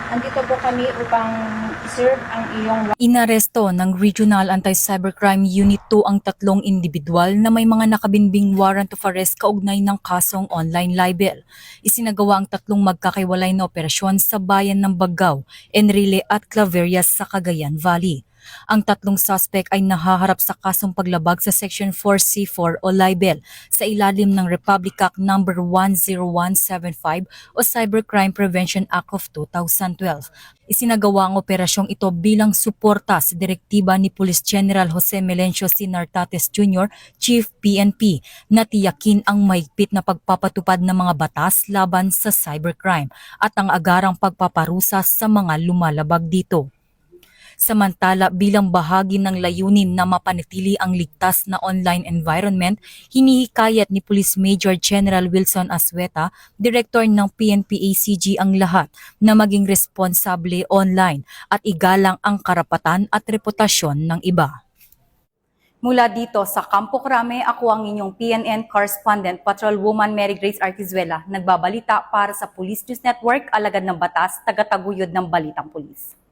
Andito po kami upang serve ang iyong. Inaresto ng Regional Anti-Cybercrime Unit 2 ang tatlong individual na may mga nakabinbing warrant of arrest kaugnay ng kasong online libel. Isinagawa ang tatlong magkakaiwalay na operasyon sa bayan ng Bagao, Enrile at Claverias sa Cagayan Valley. Ang tatlong suspect ay nahaharap sa kasong paglabag sa Section 4C4 o libel sa ilalim ng Republic Act No. 10175 o Cybercrime Prevention Act of 2012. Isinagawa ang operasyong ito bilang suporta sa direktiba ni Police General Jose Melencio C. Nartates Jr., Chief PNP, na tiyakin ang mahigpit na pagpapatupad ng mga batas laban sa cybercrime at ang agarang pagpaparusa sa mga lumalabag dito. Samantala, bilang bahagi ng layunin na mapanatili ang ligtas na online environment, hinihikayat ni Police Major General Wilson Assueta, Director ng PNP-ACG ang lahat na maging responsable online at igalang ang karapatan at reputasyon ng iba. Mula dito sa Campo Crame, ako ang inyong PNN correspondent, Patrolwoman Mary Grace Artizuela, nagbabalita para sa Police News Network, alagad ng batas, tagataguyod ng Balitang Pulis.